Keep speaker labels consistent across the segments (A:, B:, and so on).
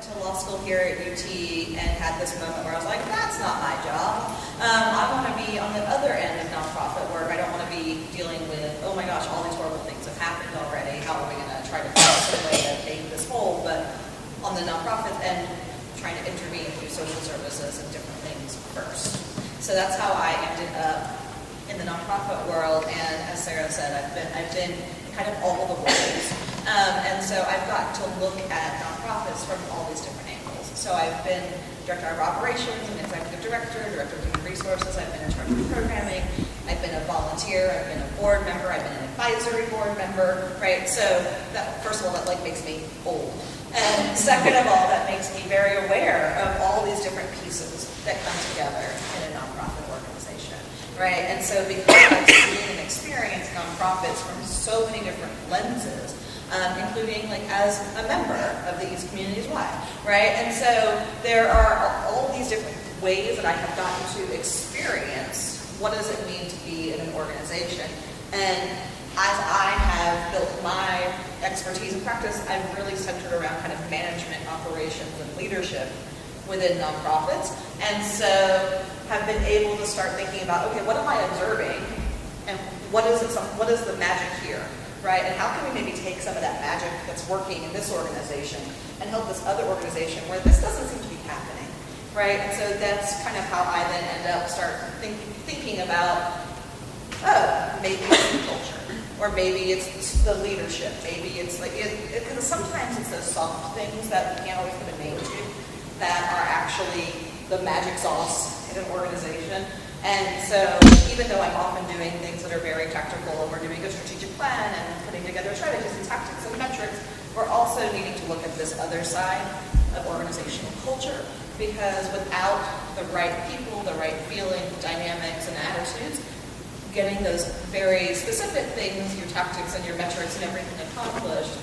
A: to law school here at UT and had this moment where I was like, that's not my job. I want to be on the other end of nonprofit work. I don't want to be dealing with, oh my gosh, all these horrible things have happened already. How are we going to try to find some way to make this whole? But on the nonprofit end, trying to intervene through social services and different things first. So that's how I ended up in the nonprofit world. And as Sarah said, I've been kind of all the roles. And so I've gotten to look at nonprofits from all these different angles. So I've been director of operations, an executive director, director of human resources. I've been in charge of programming. I've been a volunteer. I've been a board member. I've been an advisory board member, right? So that, first of all, that like makes me old. And second of all, that makes me very aware of all these different pieces that come together in a nonprofit organization, right? And so because I've seen and experienced nonprofits from so many different lenses, including like as a member of the East Communities Y, right? And so there are all these different ways that I have gotten to experience what does it mean to be in an organization. And as I have built my expertise and practice, I've really centered around kind of management, operations, and leadership within nonprofits. And so have been able to start thinking about, okay, what am I observing? And what is the magic here? Right? And how can we maybe take some of that magic that's working in this organization and help this other organization where this doesn't seem to be happening, right? And so that's kind of how I then end up thinking about, oh, maybe it's the culture, or maybe it's the leadership, maybe it's like, because sometimes it's those soft things that we can't always put a name to that are actually the magic sauce in an organization. And so even though I'm often doing things that are very tactical and we're doing a strategic plan and putting together strategies and tactics and metrics, we're also needing to look at this other side of organizational culture, because without the right people, the right feeling, dynamics, and attitudes, getting those very specific things, your tactics and your metrics and everything accomplished,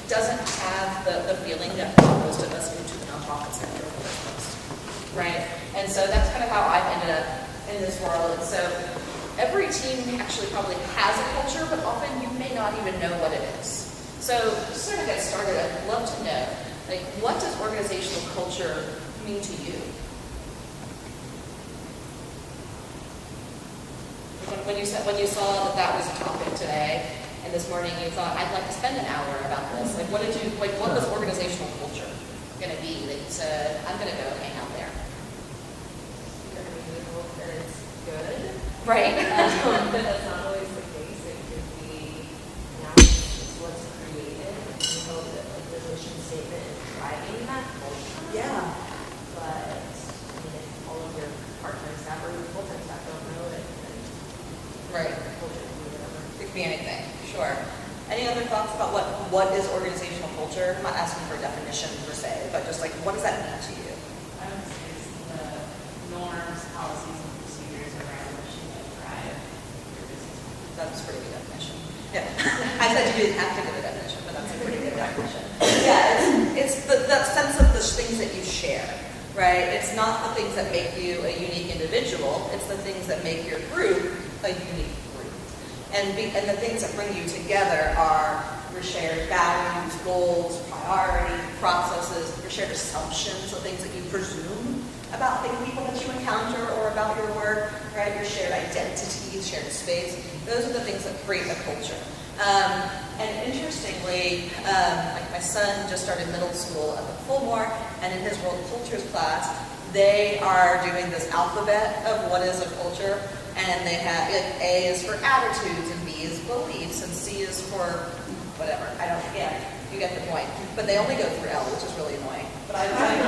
A: doesn't have the feeling that brought most of us into the nonprofit sector in the first place, right? And so that's kind of how I've ended up in this world. And so every team actually probably has a culture, but often you may not even know what it is. So to sort of get started, I'd love to know, like, what does organizational culture mean to you? When you saw that was a topic today, and this morning you thought, I'd like to spend an hour about this. Like, what was organizational culture going to be that you said, I'm going to go hang out there?
B: Good.
A: Right.
B: But that's not always the case. It could be, it's what's created. You hope that like the mission statement is driving that culture.
A: Yeah.
B: But I mean, if all of your part-time staff or your full-time staff don't know it, then
A: Right.
B: culture can be whatever.
A: It could be anything. Sure. Any other thoughts about what is organizational culture? I'm not asking for a definition per se, but just like, what does that mean to you?
C: I would say it's the norms, policies, and procedures around which you might drive your business.
A: That's a pretty good definition. Yeah. I said you didn't have to give a definition, but that's a pretty good definition. Yeah, it's that sense of the things that you share, right? It's not the things that make you a unique individual. It's the things that make your group a unique group. And the things that bring you together are your shared values, goals, priorities, processes, your shared assumptions, the things that you presume about the people that you encounter or about your work, right? Your shared identities, shared space. Those are the things that create a culture. And interestingly, like my son just started middle school at the Fulmore, and in his World Cultures class, they are doing this alphabet of what is a culture, and they have A is for attitudes, and B is beliefs, and C is for whatever. You get the point. But they only go through L, which is really annoying. But I was like,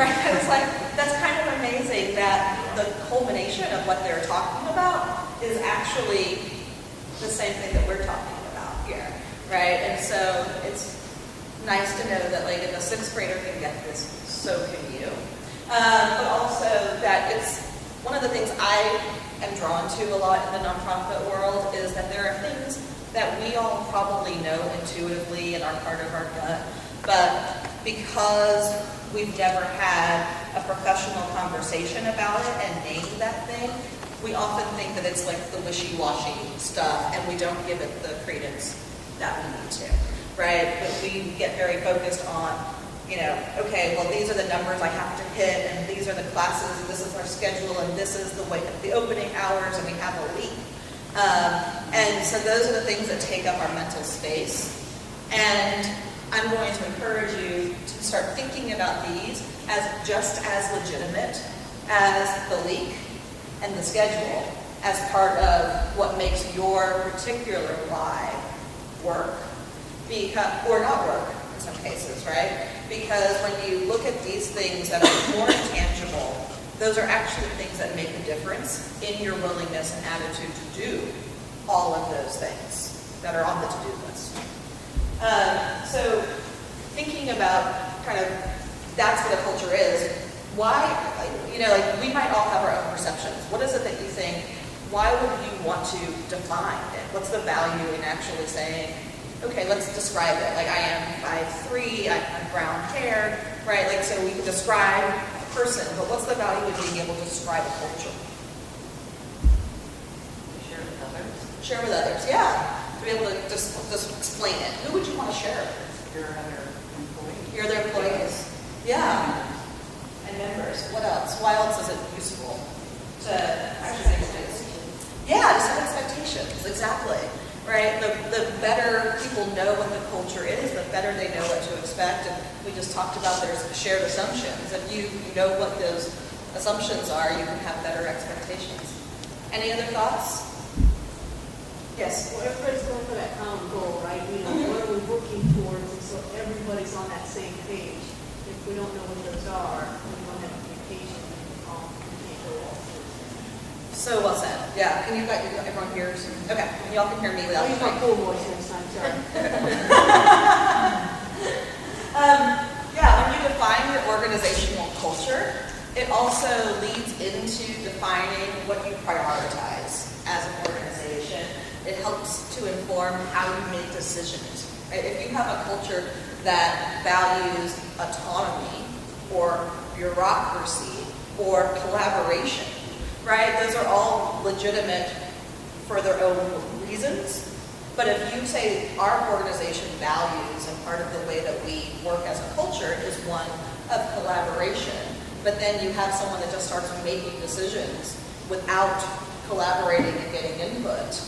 A: right? I was like, that's kind of amazing that the culmination of what they're talking about is actually the same thing that we're talking about here, right? And so it's nice to know that, like, if a sixth grader can get this, so can you. But also that it's one of the things I am drawn to a lot in the nonprofit world is that there are things that we all probably know intuitively and are part of our gut, but because we've never had a professional conversation about it and named that thing, we often think that it's like the wishy-washy stuff, and we don't give it the credence that we need to, right? But we get very focused on okay, well, these are the numbers I have to hit, and these are the classes, and this is our schedule, and this is the opening hours, and we have a week. And so those are the things that take up our mental space. And I'm going to encourage you to start thinking about these as just as legitimate as the leak and the schedule as part of what makes your particular why work, or not work in some cases, right? Because when you look at these things that are more intangible, those are actually things that make a difference in your willingness and attitude to do all of those things that are on the to-do list. So thinking about kind of that's what a culture is. Why, we might all have our own perceptions. What is it that you think? Why would you want to define it? What's the value in actually saying, okay, let's describe it. Like, I am 5'3", I'm brown haired, right? Like, so we can describe a person, but what's the value of being able to describe a culture?
B: Share with others.
A: Share with others, yeah. To be able to just explain it. Who would you want to share it with?
B: Your other employees.
A: Your other employees. Yeah. And members. What else? Why else is it useful to actually say this? Yeah, to set expectations. Exactly. Right? The better people know what the culture is, the better they know what to expect. And we just talked about there's shared assumptions. If you know what those assumptions are, you can have better expectations. Any other thoughts? Yes.
D: Well, everybody's going for that common goal, right? What are we working towards? And so everybody's on that same page. If we don't know what those are, we don't have communication. We can't go all through.
A: So well said. Yeah. Can you got everyone hears? Okay. Y'all can hear me without
D: I'll use my full voice next time, sorry.
A: Yeah, when you define your organizational culture, it also leads into defining what you prioritize as an organization. It helps to inform how you make decisions. Right? If you have a culture that values autonomy or bureaucracy or collaboration, right? Those are all legitimate for their own reasons. But if you say our organization values and part of the way that we work as a culture is one of collaboration, but then you have someone that just starts making decisions without collaborating and getting input,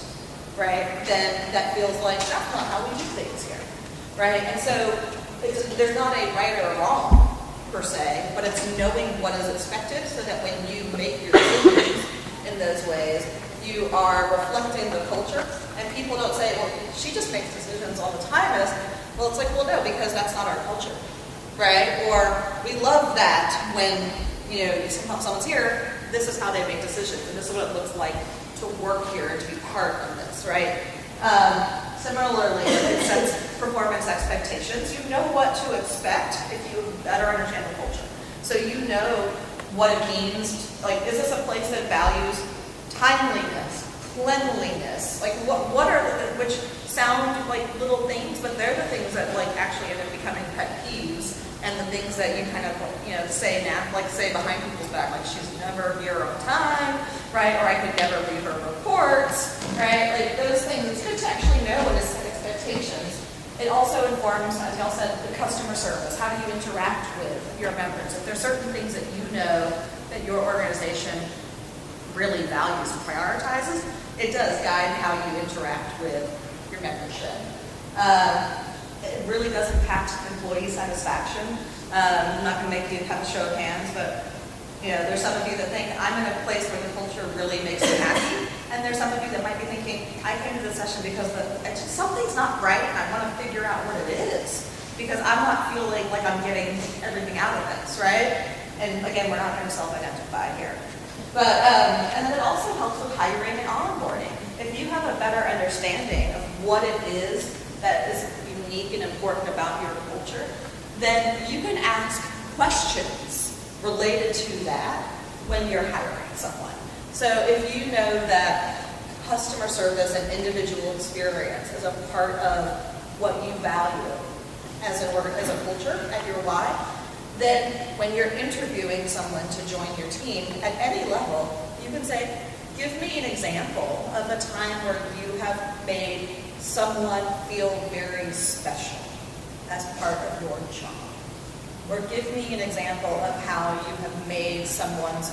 A: right? Then that feels like that's not how we do things here, right? And so there's not a right or wrong per se, but it's knowing what is expected so that when you make your decisions in those ways, you are reflecting the culture, and people don't say, well, she just makes decisions all the time. And well, it's like, well, no, because that's not our culture, right? Or we love that when, someone's here, this is how they make decisions, and this is what it looks like to work here and to be part of this, right? Similarly, it sets performance expectations. You know what to expect if you better understand the culture. So you know what it means. Like, is this a place that values timeliness, cleanliness? Like, what are which sound like little things, but they're the things that actually end up becoming pet peeves, and the things that you kind of say now, say behind people's back, like she's never here on time, right? Or I could never read her reports, right? Like those things. It's good to actually know and to set expectations. It also informs, as y'all said, the customer service. How do you interact with your members? If there's certain things that you know that your organization really values and prioritizes, it does guide how you interact with your membership. It really does impact employee satisfaction. I'm not going to make you have a show of hands, but there's some of you that think I'm in a place where the culture really makes me happy, and there's some of you that might be thinking I came to this session because something's not right, and I want to figure out what it is because I'm not feeling like I'm getting everything out of this, right? And again, we're not going to self-identify here. But and then it also helps with hiring and onboarding. If you have a better understanding of what it is that is unique and important about your culture, then you can ask questions related to that when you're hiring someone. So if you know that customer service and individual experience is a part of what you value as a culture at your Y, then when you're interviewing someone to join your team at any level, you can say, give me an example of a time where you have made someone feel very special as part of your job. Or give me an example of how you have made someone's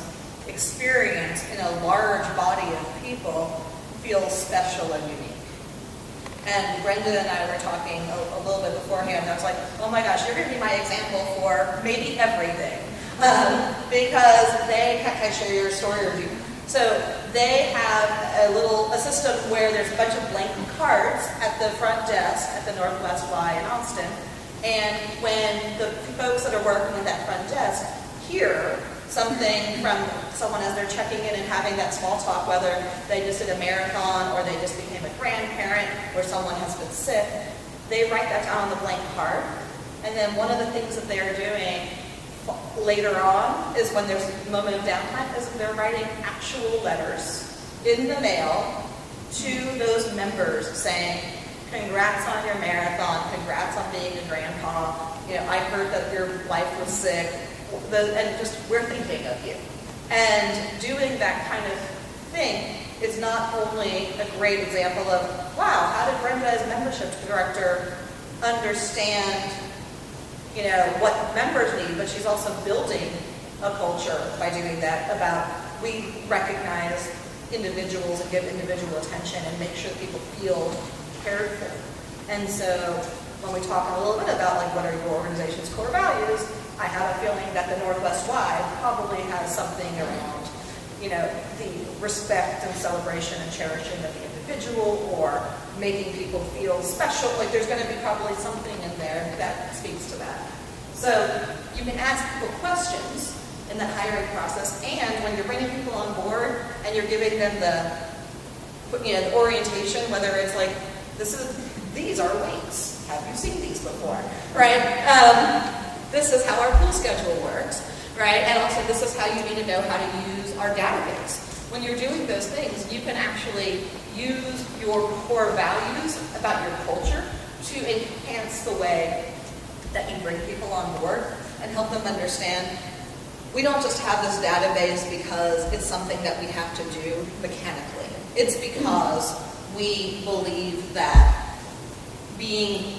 A: experience in a large body of people feel special and unique. And Brenda and I were talking a little bit beforehand. I was like, oh my gosh, you're going to be my example for maybe everything. Because can I share your story or do you? So they have a system where there's a bunch of blank cards at the front desk at the Northwest Y in Austin. And when the folks that are working at that front desk hear something from someone as they're checking in and having that small talk, whether they just did a marathon or they just became a grandparent or someone has been sick, they write that down on the blank card. And then one of the things that they're doing later on is when there's a moment of downtime is they're writing actual letters in the mail to those members saying, congrats on your marathon, congrats on being a grandpa, I heard that your wife was sick, and just we're thinking of you. And doing that kind of thing is not only a great example of, wow, how did Brenda as membership director understand what members need, but she's also building a culture by doing that about we recognize individuals and give individual attention and make sure people feel cared for. And so when we talk a little bit about what are your organization's core values, I have a feeling that the Northwest Y probably has something around, the respect and celebration and cherishing of the individual or making people feel special. There's going to be probably something in there that speaks to that. So you can ask people questions in the hiring process, and when you're bringing people on board and you're giving them the orientation, whether it's these are weights. Have you seen these before? Right? This is how our pool schedule works, right? And also this is how you need to know how to use our database. When you're doing those things, you can actually use your core values about your culture to enhance the way that you bring people on board and help them understand we don't just have this database because it's something that we have to do mechanically. It's because we believe that being,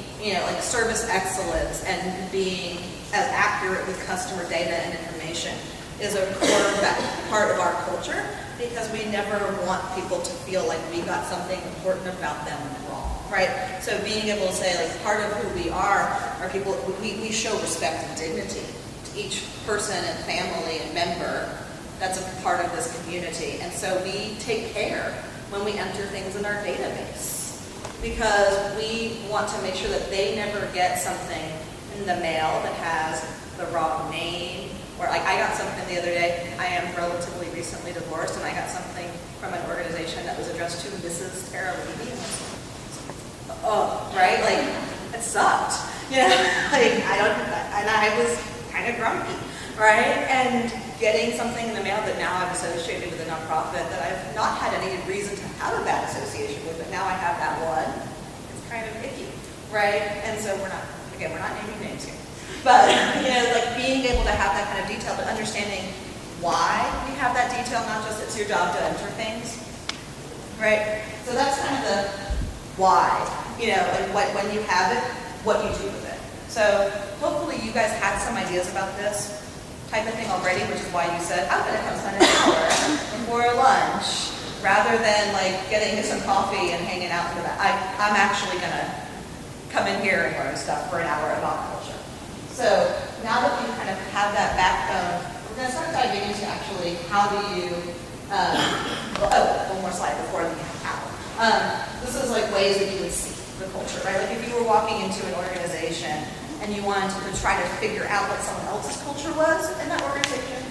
A: service excellence and being as accurate with customer data and information is a core part of our culture, because we never want people to feel like we got something important about them wrong, right? So being able to say, part of who we are people, we show respect and dignity to each person and family and member that's a part of this community. And so we take care when we enter things in our database, because we want to make sure that they never get something in the mail that has the wrong name. Or I got something the other day. I am relatively recently divorced, and I got something from an organization that was addressed to Mrs. Tara Levy. Oh, right? It sucked. And I was kind of grumpy, right? And getting something in the mail that now I'm associated with a nonprofit that I've not had any reason to have a bad association with, but now I have that one. It's kind of icky, right? And so we're not naming names here. But, being able to have that kind of detail, but understanding why we have that detail, not just it's your job to enter things, right? So that's kind of the why, and when you have it, what you do with it. So hopefully you guys had some ideas about this type of thing already, which is why you said, I'm going to come spend an hour before lunch, rather than getting some coffee and hanging out in the back. I'm actually going to come in here and learn stuff for an hour about culture. So now that you kind of have that backbone, we're going to start diving into actually how do you, one more slide before the how. This is ways that you would see the culture, right? If you were walking into an organization and you wanted to try to figure out what someone else's culture was in that organization,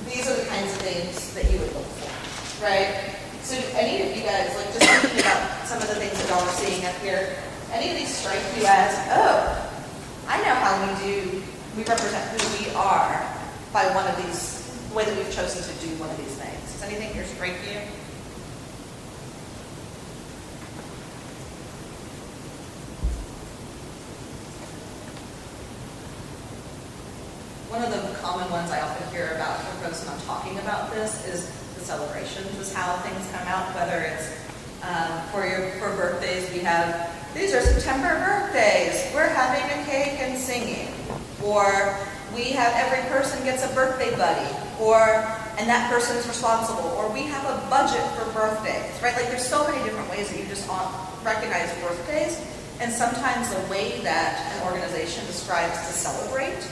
A: these are the kinds of things that you would look for, right? So any of you guys, just thinking about some of the things that y'all are seeing up here, any of these strike you as, oh, I know how we represent who we are by one of these, the way that we've chosen to do one of these things. Does anything here strike you? One of the common ones I often hear about from folks when I'm talking about this is the celebrations, is how things come out, whether it's for birthdays, we have, these are September birthdays, we're having a cake and singing. Or we have every person gets a birthday buddy, and that person's responsible, or we have a budget for birthdays, right? Like there's so many different ways that you just recognize birthdays, and sometimes the way that an organization describes to celebrate,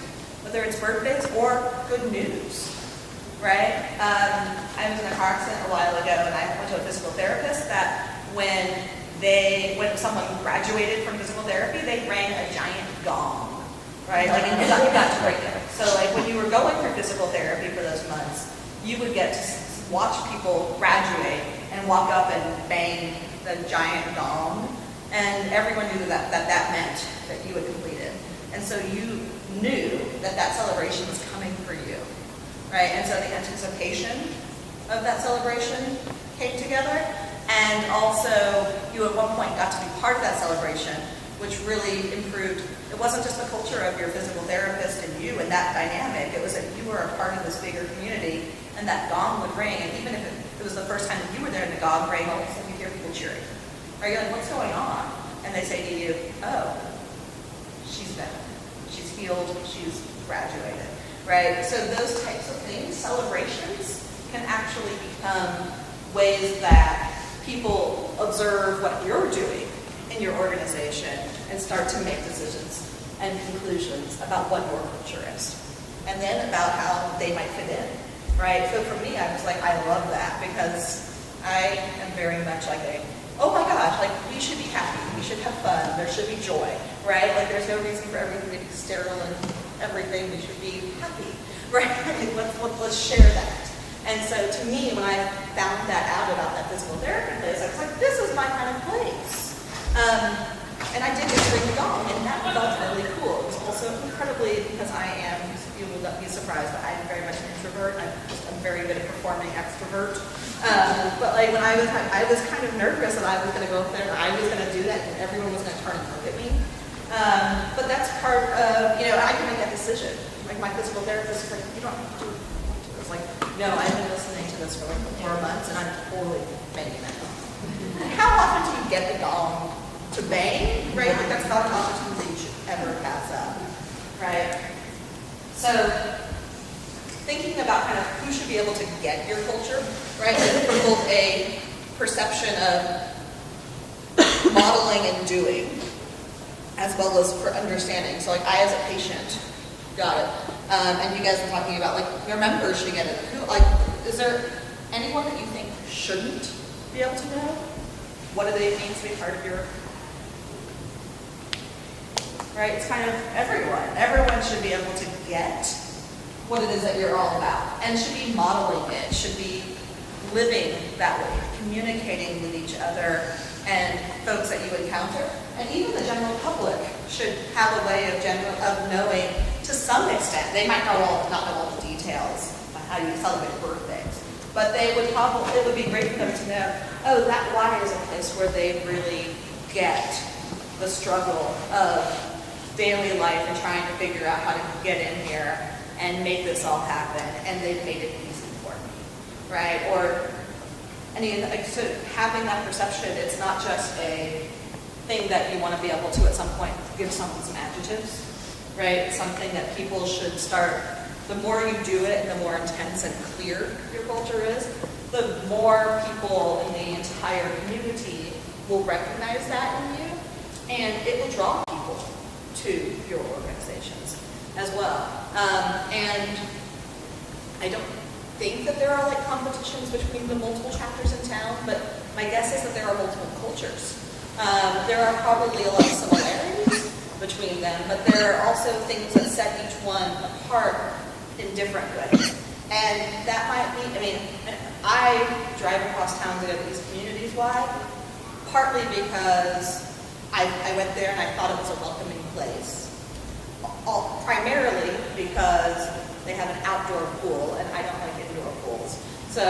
A: whether it's birthdays or good news, right? I was in a car accident a while ago, and I went to a physical therapist that when someone graduated from physical therapy, they rang a giant gong, right? Like you got to break it. So like when you were going through physical therapy for those months, you would get to watch people graduate and walk up and bang the giant gong, and everyone knew that meant that you had completed. And so you knew that celebration was coming for you, right? And so the anticipation of that celebration came together. And also, you at one point got to be part of that celebration, which really improved. It wasn't just the culture of your physical therapist and you and that dynamic. It was that you were a part of this bigger community, and that gong would ring. And even if it was the first time that you were there and the gong rang, all of a sudden you hear people cheering. Are you like, what's going on? And they say to you, oh, she's better. She's healed. She's graduated, right? So those types of things, celebrations, can actually become ways that people observe what you're doing in your organization and start to make decisions and conclusions about what your culture is. And then about how they might fit in, right? So for me, I was like, I love that because I am very much like oh my gosh, like we should be happy, we should have fun, there should be joy, right? Like there's no reason for everything to be sterile and everything, we should be happy, right? Let's share that. And so to me, when I found that out about that physical therapy place, I was like, this is my kind of place. And I did get to ring the gong, and that felt really cool. It was also incredibly, because you will not be surprised, but I'm very much an introvert. I'm very good at performing extrovert. But like when I was kind of nervous that I was going to go up there and I was going to do that, and everyone was going to turn and look at me. But that's part of, I can make that decision. Like my physical therapist is like, you don't have to do it. Like, no, I've been listening to this for like 4 months, and I'm totally making that gong. How often do you get the gong to bang, right? Like that's not an opportunity you should ever pass up, right? So thinking about kind of who should be able to get your culture, right? Like for both a perception of modeling and doing, as well as for understanding. So like I as a patient, got it. And you guys are talking about like your members should get it. Is there anyone that you think shouldn't be able to know? What do they mean to be part of your? Right, it's kind of everyone. Everyone should be able to get what it is that you're all about, and should be modeling it. Should be living that way, communicating with each other and folks that you encounter, and even the general public should have a way of knowing. To some extent, they might not know all the details of how you celebrate birthdays, but it would be great for them to know, oh, that Y is a place where they really get the struggle of daily life and trying to figure out how to get in here and make this all happen, and they've made it easy for me, right? So having that perception, it's not just a thing that you want to be able to at some point give someone some adjectives. Right? Something that people should start, the more you do it and the more intense and clear your culture is, the more people in the entire community will recognize that in you, and it will draw people to your organizations as well. And I don't think that there are like competitions between the multiple chapters in town, but my guess is that there are multiple cultures. There are probably a lot of similarities between them, but there are also things that set each one apart in different ways. And that might be, I drive across town to go to these communities wide, partly because I went there and I thought it was a welcoming place. Primarily because they have an outdoor pool, and I don't like indoor pools. So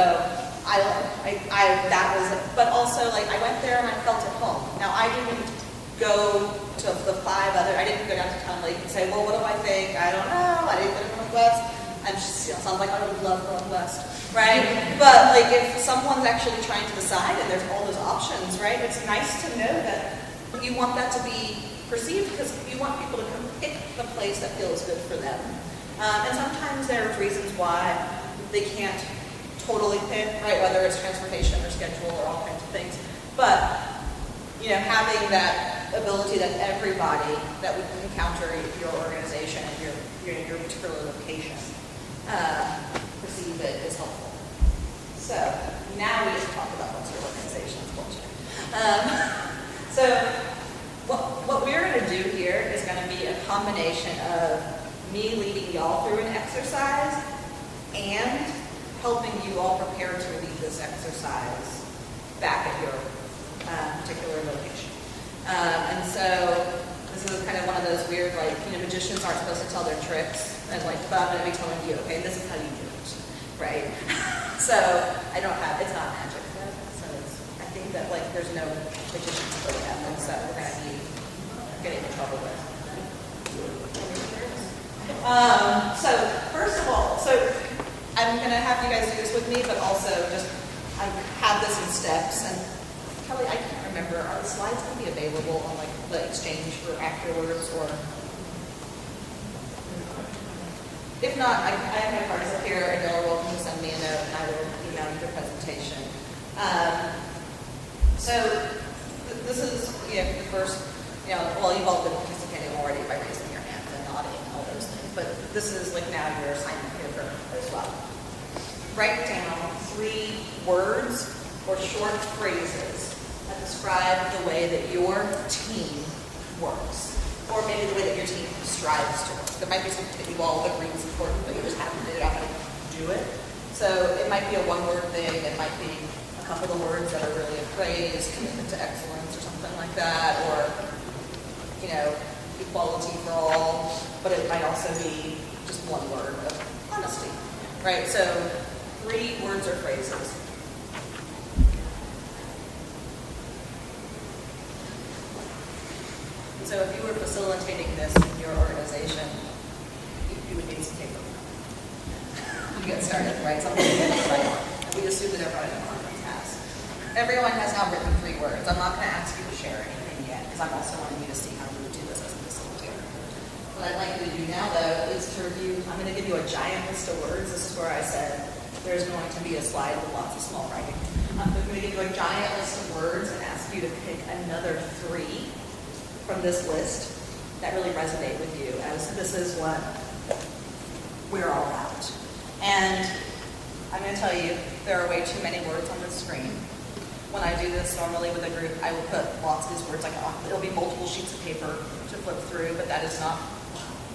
A: but also like I went there and I felt at home. Now I didn't go to the 5 other, I didn't go down to Town Lake and say, well, what do I think? I don't know, I didn't go to Northwest. Sounds like I would love Northwest, right? But like if someone's actually trying to decide and there's all those options, right? It's nice to know that you want that to be perceived because you want people to come pick the place that feels good for them. And sometimes there's reasons why they can't totally pick, right, whether it's transportation or schedule or all kinds of things. But, having that ability that everybody that we encounter in your organization and your particular location perceive it is helpful. So now we just talk about what's your organization's culture. So what we're going to do here is going to be a combination of me leading y'all through an exercise and helping you all prepare to lead this exercise back at your particular location. And so this is kind of one of those weird, magicians aren't supposed to tell their tricks, and but I'm going to be telling you, okay, this is how you do it, right? So it's not magic, so I think that there's no magicians for that, and so we're going to be getting in trouble with. So first of all, I'm going to have you guys do this with me, but also I have this in steps, and Kelly, I can't remember, are the slides going to be available on the exchange for afterwards, or? If not, I have my cards up here, and y'all are welcome to send me a note, and I will email you the presentation. This is, the first, you've all been participating already by raising your hand and nodding and all those things, but this is now your assignment here as well. Write down 3 words or short phrases that describe the way that your team works, or maybe the way that your team strives to work. There might be something that you all agree is important, but you just haven't figured out how to do it. So it might be a one-word thing. It might be a couple of words that are really a phrase, commitment to excellence or something like that, or, equality for all. But it might also be just one word of honesty, right? So 3 words or phrases. So if you were facilitating this in your organization, you would need some paper. You get started, right? Something to get right on. And we assume that everybody in the conference has. Everyone has now written 3 words. I'm not going to ask you to share anything yet, because I'm also wanting you to see how you would do this as a facilitator. What I'd like you to do now, though, is to review. I'm going to give you a giant list of words. This is where I said there's going to be a slide with lots of small writing. I'm going to give you a giant list of words and ask you to pick another 3 from this list that really resonate with you, as this is what we're all about. And I'm going to tell you, there are way too many words on this screen. When I do this normally with a group, I will put lots of these words, it'll be multiple sheets of paper to flip through, but that is not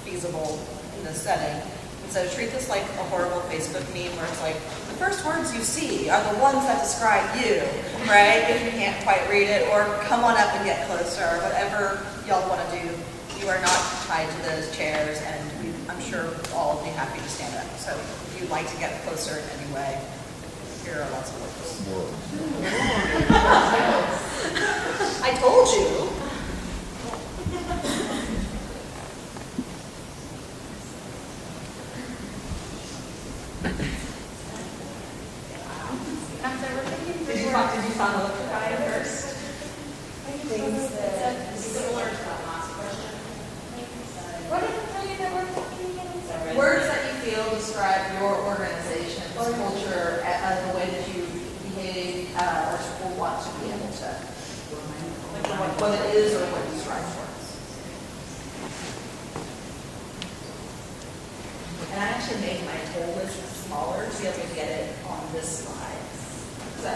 A: feasible in this setting. And so treat this like a horrible Facebook meme where it's the first words you see are the ones that describe you, right? If you can't quite read it, or come on up and get closer, or whatever y'all want to do. You are not tied to those chairs, and I'm sure all will be happy to stand up. So if you'd like to get closer in any way, here are lots of words. I told you. Did you find a look at it first?
C: Things that similar to that last question.
A: What did I tell you that we're talking about? Words that you feel describe your organization's culture, the way that you behave, or want to be able to, what it is or what you strive towards. And I actually made my whole list smaller to be able to get it on this slide. So.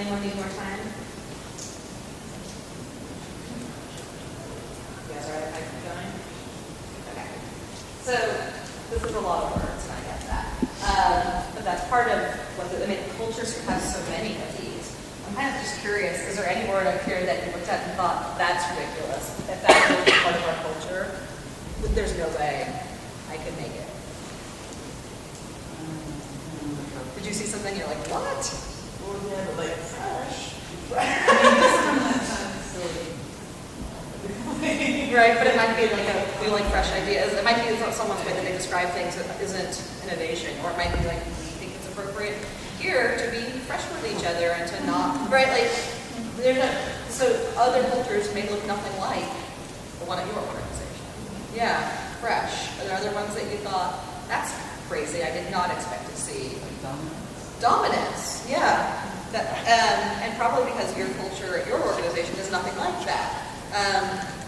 A: Anyone need more time? You guys all right if I keep going? Okay. So this is a lot of words, and I get that. But that's part of what cultures has so many of these. I'm kind of just curious, is there any word up here that you looked at and thought, that's ridiculous? If that's really part of our culture, there's no way I could make it. Did you see something you're like, what?
E: Well, yeah, but like fresh.
A: Right, but it might be like we like fresh ideas. It might be someone's way that they describe things that isn't innovation, or it might be like we think it's appropriate here to be fresh with each other and to not right. Like they're not. So other cultures may look nothing like the one at your organization. Yeah, fresh. Are there other ones that you thought that's crazy? I did not expect to see. Dominance. Yeah, that, and probably because your culture at your organization is nothing like that.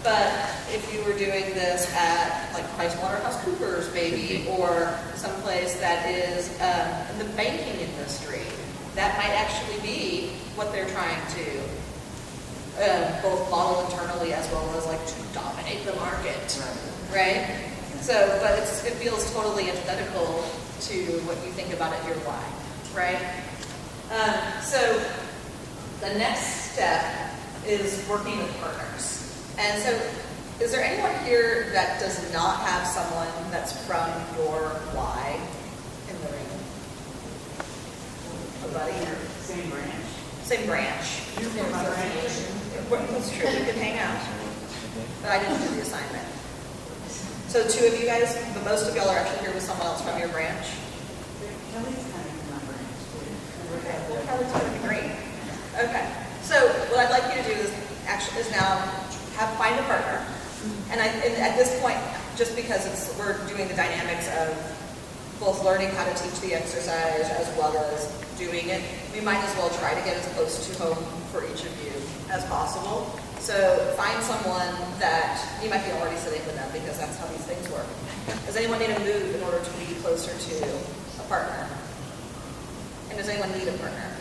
A: But if you were doing this at like PricewaterhouseCoopers maybe, or someplace that is in the banking industry, that might actually be what they're trying to both model internally as well as like to dominate the market, right? So, but it feels totally antithetical to what you think about at your why, right? So the next step is working with partners. And so, is there anyone here that does not have someone that's from your Y in the room? Nobody?
E: Same branch.
A: Same branch.
E: You're from my branch.
A: That's true, we could hang out. But I didn't do the assignment. So two of you guys, but most of y'all are actually here with someone else from your branch?
E: Kelly's kind of from my branch too.
A: Okay, well, Kelly's going to be great. Okay, so what I'd like you to do is now find a partner. And at this point, just because we're doing the dynamics of both learning how to teach the exercise as well as doing it, we might as well try to get as close to home for each of you as possible. So find someone that you might be already sitting with them because that's how these things work. Does anyone need to move in order to be closer to a partner? And does anyone need a partner?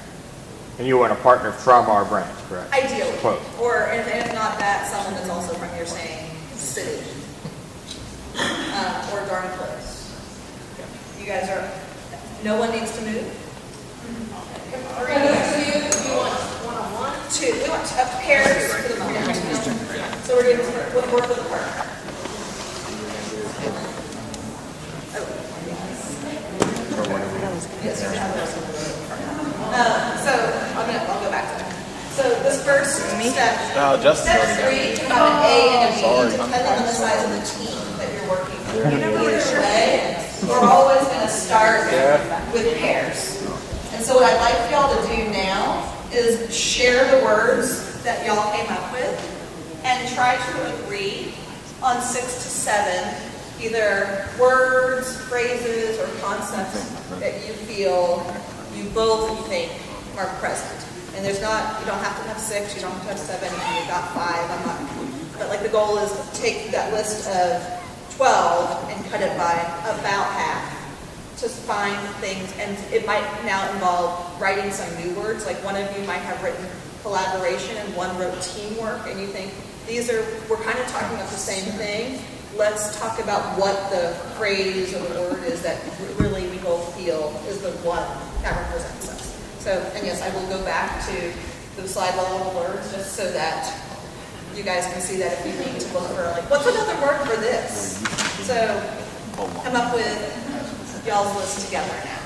F: And you want a partner from our branch, correct?
A: Ideally.
F: Close.
A: Or if not that, someone that's also from your same city. Or darn close. You guys are, no one needs to move?
B: Or you want one-on-one?
A: Two, we want pairs for the moment. So we're doing work with a partner. Yes, you have those. So I'll go back to that. So this first step,
F: Justin
A: step 3, you have an A and a B, depending on the size of the team that you're working with. Either way, we're always going to start with pairs. And so what I'd like y'all to do now is share the words that y'all came up with and try to agree on 6 to 7 either words, phrases, or concepts that you feel you both think are present. And you don't have to have 6, you don't have to have 7, you've got 5, but like the goal is to take that list of 12 and cut it by about half to find things, and it might now involve writing some new words, like one of you might have written collaboration and one wrote teamwork, and you think, we're kind of talking about the same thing, let's talk about what the phrase or the word is that really we both feel is the one that represents us. So, and yes, I will go back to the slide level words just so that you guys can see that if you need to look for, like, what's another word for this? So, come up with y'all's list together now.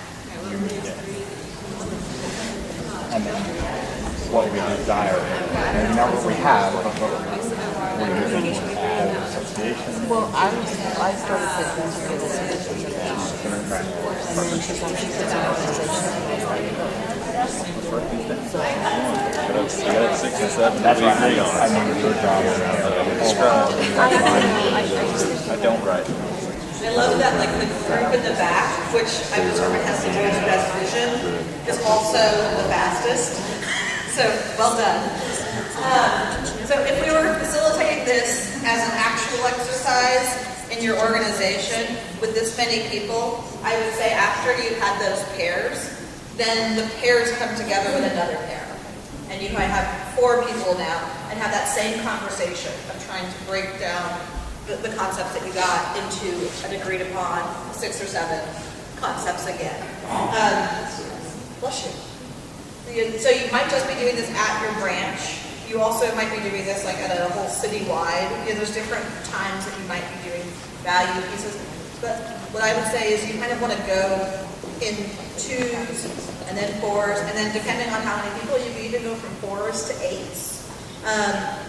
F: And then what we desire. And not what we have, but what we association.
G: Well, I started thinking to get associations about, and then she's like, she's an organization.
H: I got 6 and 7.
F: That's right. I mean, your job is
H: I don't write.
A: I love that, like, the group in the back, which I determined has the most best vision, is also the fastest. So, well done. So if we were to facilitate this as an actual exercise in your organization with this many people, I would say after you've had those pairs, then the pairs come together with another pair. and you might have 4 people now, and have that same conversation of trying to break down the concepts that you got into an agreed upon 6 or 7 concepts again. Bless you. So you might just be doing this at your branch. You also might be doing this like at a whole city-wide. There's different times that you might be doing value pieces. But what I would say is you kind of want to go in 2s and then 4s, and then depending on how many people, you can even go from 4s to 8s.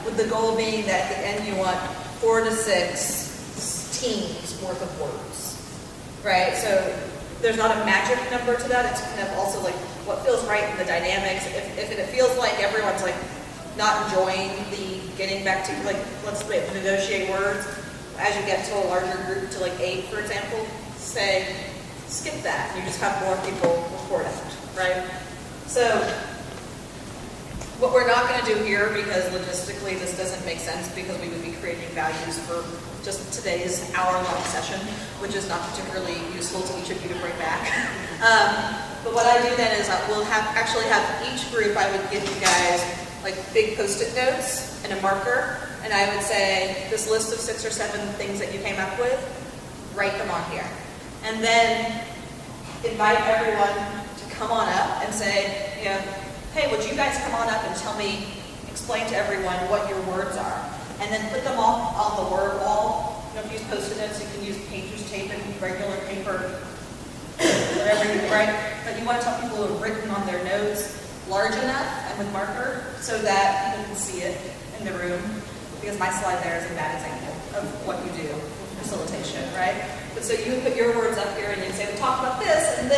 A: With the goal being that at the end you want 4 to 6 teams worth of words, right? So there's not a magic number to that. It's kind of also like what feels right in the dynamics. If it feels like everyone's like not enjoying the getting back to like, let's say negotiate words, as you get to a larger group to like 8, for example, say, skip that. You just have more people report out, right? So what we're not going to do here, because logistically this doesn't make sense, because we would be creating values for just today's hour-long session, which is not particularly useful to each of you to bring back. But what I do then is we'll actually have each group, I would give you guys like big Post-it notes and a marker, and I would say, this list of 6 or 7 things that you came up with, write them on here. And then invite everyone to come on up and say, you know, hey, would you guys come on up and tell me, explain to everyone what your words are. And then put them all on the word wall. You know, if you use Post-it notes, you can use painter's tape and regular paper, whatever you write. But you want to tell people who have written on their notes large enough and with marker so that people can see it in the room. Because my slide there is a bad example of what you do with facilitation, right? But so you would put your words up here and you'd say, we talked about this, and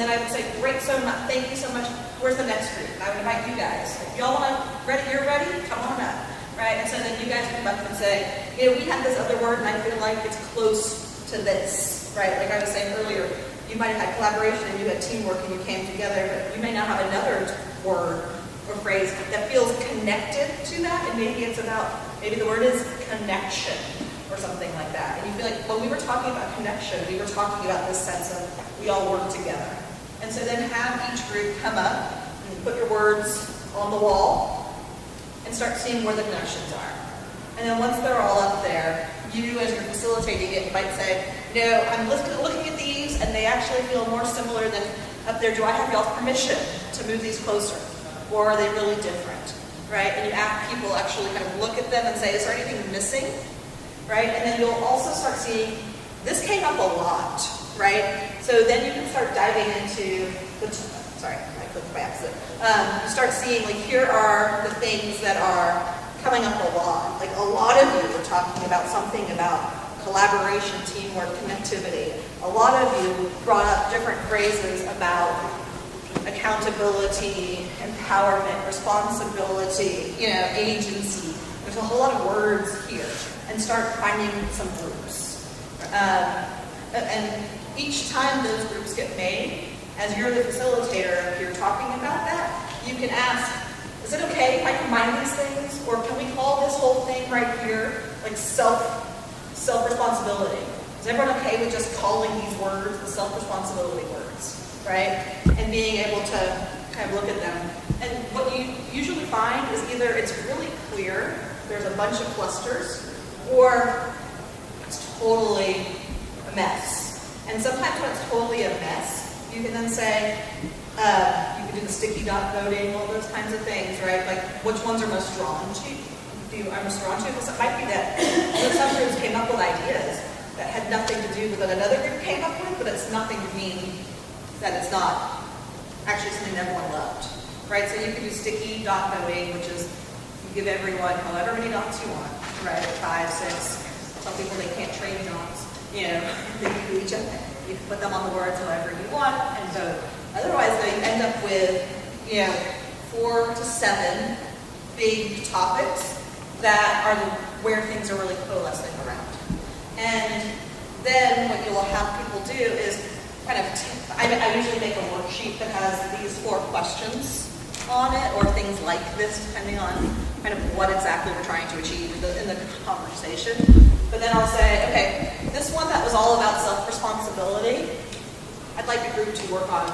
A: then I would say, great, so much, thank you so much. Where's the next group? And I would invite you guys. If y'all want to, you're ready, come on up, right? And so then you guys come up and say, you know, we had this other word and I feel like it's close to this, right? Like I was saying earlier, you might have had collaboration and you had teamwork and you came together, but you may now have another word or phrase that feels connected to that, and maybe it's about, maybe the word is connection or something like that. And you feel like, when we were talking about connection, we were talking about this sense of we all work together. And so then have each group come up and put your words on the wall and start seeing where the connections are. And then once they're all up there, you as you're facilitating it might say, no, I'm looking at these and they actually feel more similar than up there. Do I have y'all's permission to move these closer? Or are they really different, right? And you have people actually kind of look at them and say, is there anything missing, right? And then you'll also start seeing, this came up a lot, right? So then you can start diving into, sorry, I clicked by accident. You start seeing, like, here are the things that are coming up a lot. Like, a lot of you were talking about something about collaboration, teamwork, connectivity. A lot of you brought up different phrases about accountability, empowerment, responsibility, you know, agency. There's a whole lot of words here. And start finding some groups. And each time those groups get made, as you're the facilitator, if you're talking about that, you can ask, is it okay if I combine these things? Or can we call this whole thing right here, like self-responsibility? Is everyone okay with just calling these words the self-responsibility words, right? And being able to kind of look at them. And what you usually find is either it's really clear, there's a bunch of clusters, or it's totally a mess. And sometimes when it's totally a mess, you can then say, you can do the sticky dot voting, all those kinds of things, right? Like, which ones are most drawn to? I'm most drawn to? Because it might be that some groups came up with ideas that had nothing to do with what another group came up with, but it's nothing to mean that it's not actually something that everyone loved, right? So you can do sticky dot voting, which is you give everyone however many dots you want, right? 5, 6. Some people, they can't trade dots. You know, they can do each other. You can put them on the words however you want and vote. Otherwise, though, you end up with, you know, 4 to 7 big topics that are where things are really coalescing around. And then what you'll have people do is kind of, I usually make a worksheet that has these 4 questions on it, or things like this, depending on kind of what exactly we're trying to achieve in the conversation. But then I'll say, okay, this one that was all about self-responsibility, I'd like the group to work on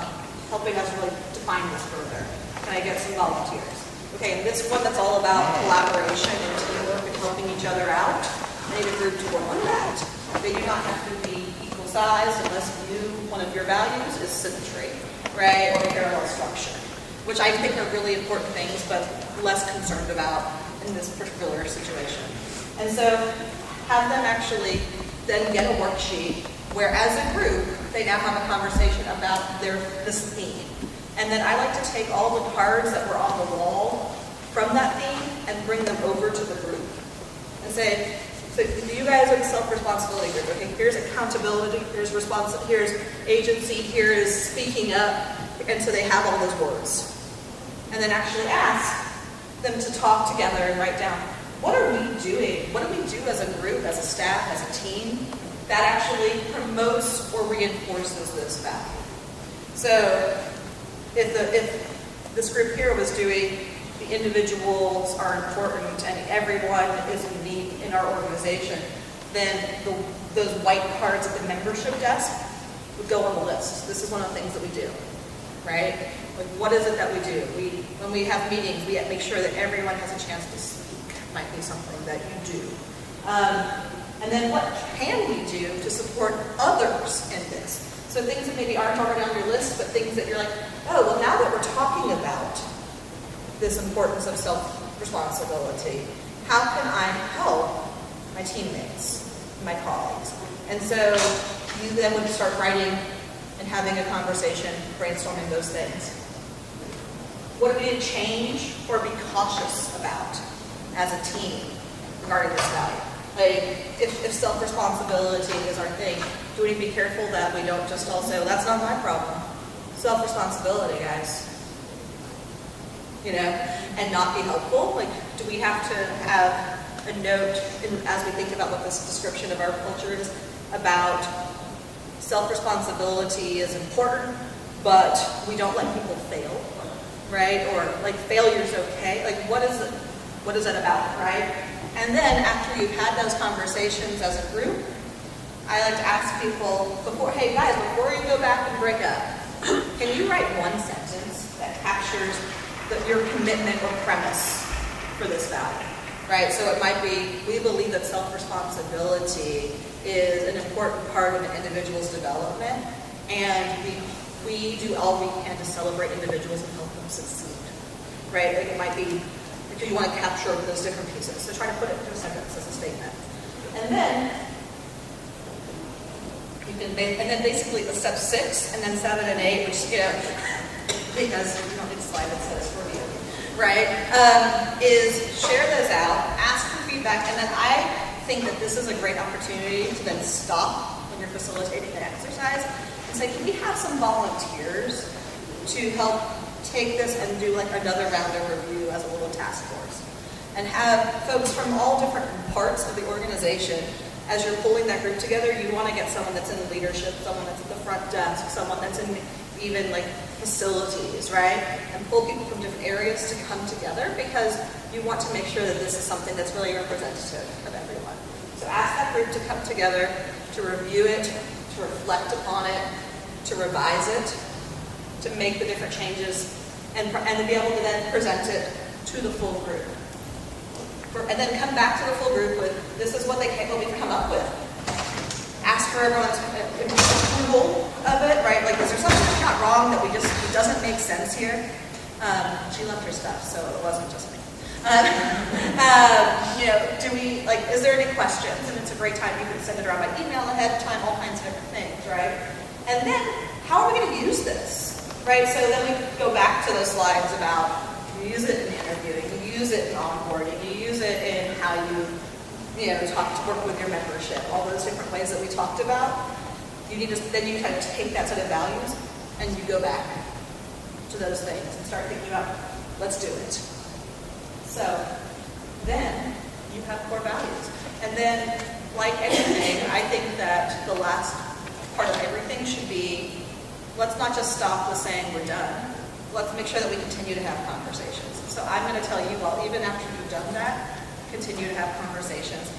A: helping us really define this further. Can I get some volunteers? Okay, and this one that's all about collaboration and teamwork and helping each other out. I need a group to work on that. They do not have to be equal size unless one of your values is symmetry, right? Or parallel structure, which I think are really important things, but less concerned about in this particular situation. And so have them actually then get a worksheet where as a group, they now have a conversation about this theme. And then I like to take all the cards that were on the wall from that theme and bring them over to the group and say, so you guys are the self-responsibility group. Okay, here's accountability, here's agency, here is speaking up, and so they have all those words. And then actually ask them to talk together and write down, what are we doing? What do we do as a group, as a staff, as a team that actually promotes or reinforces this value? So if this group here was doing the individuals are important and everyone is unique in our organization, then those white cards at the membership desk would go on the list. This is one of the things that we do, right? Like, what is it that we do? When we have meetings, we make sure that everyone has a chance to speak. Might be something that you do. And then what can we do to support others in this? So things that maybe aren't already on your list, but things that you're like, oh, well, now that we're talking about this importance of self-responsibility, how can I help my teammates, my colleagues? And so you then would start writing and having a conversation, brainstorming those things. What do we need to change or be cautious about as a team regarding this value? Like, if self-responsibility is our thing, do we need to be careful that we don't just all say, well, that's not my problem. Self-responsibility, guys. You know, and not be helpful? Like, do we have to have a note as we think about what this description of our culture is about self-responsibility is important, but we don't let people fail, right? Or like failure's okay. Like, what is it about, right? And then after you've had those conversations as a group, I like to ask people hey guys, before you go back and break up, can you write one sentence that captures your commitment or premise for this value, right? So it might be, we believe that self-responsibility is an important part of an individual's development, and we do all we can to celebrate individuals and help them succeed, right? Like it might be, because you want to capture those different pieces. So try to put it into a sentence as a statement. And then basically the step 6, and then 7 and 8, which, you know, because we don't need a slide that says review, right? Is share those out, ask for feedback, and then I think that this is a great opportunity to then stop when you're facilitating an exercise and say, can we have some volunteers to help take this and do like another round of review as a little task force? And have folks from all different parts of the organization, as you're pulling that group together, you want to get someone that's in leadership, someone that's at the front desk, someone that's in even like facilities, right? And pull people from different areas to come together because you want to make sure that this is something that's really representative of everyone. So ask that group to come together, to review it, to reflect upon it, to revise it, to make the different changes, and to be able to then present it to the full group. And then come back to the full group with, this is what we've come up with. Ask for everyone's approval of it, right? Like, is there something that's not wrong that it doesn't make sense here? She loved her stuff, so it wasn't just me. You know, is there any questions? And it's a great time. You can send it around by email ahead of time, all kinds of different things, right? And then, how are we going to use this, right? So then we go back to those slides about you use it in interviewing, you use it in onboarding, you use it in how you work with your membership, all those different ways that we talked about. Then you kind of take that set of values and you go back to those things and start thinking about, let's do it. So then you have core values. And then, like anything, I think that the last part of everything should be, let's not just stop with saying we're done. Let's make sure that we continue to have conversations. So I'm going to tell you all, even after you've done that, continue to have conversations.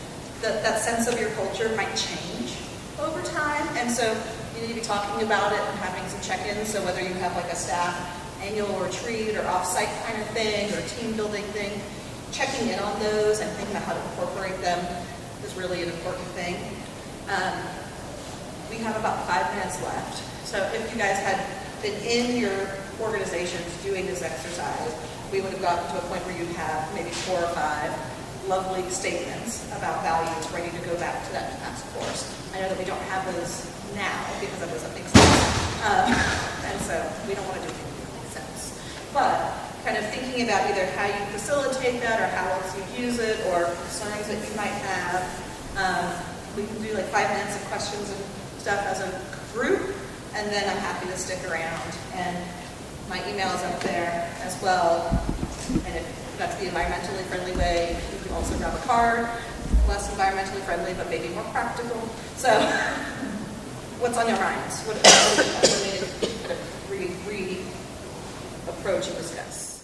A: That sense of your culture might change over time, and so you need to be talking about it and having some check-ins. So whether you have like a staff annual retreat or off-site kind of thing or team building thing, checking in on those and thinking about how to incorporate them is really an important thing. We have about 5 minutes left. So if you guys had been in your organizations doing this exercise, we would have gotten to a point where you'd have maybe 4 or 5 lovely statements about values ready to go back to that task force. I know that we don't have those now because of this a big and so we don't want to do anything that makes sense. But kind of thinking about either how you facilitate that or how else you use it or concerns that you might have. We can do like 5 minutes of questions and stuff as a group, and then I'm happy to stick around. And my email is up there as well. And if that's the environmentally friendly way, you can also grab a card, less environmentally friendly, but maybe more practical. So, what's on your minds? What need to re-approach and discuss?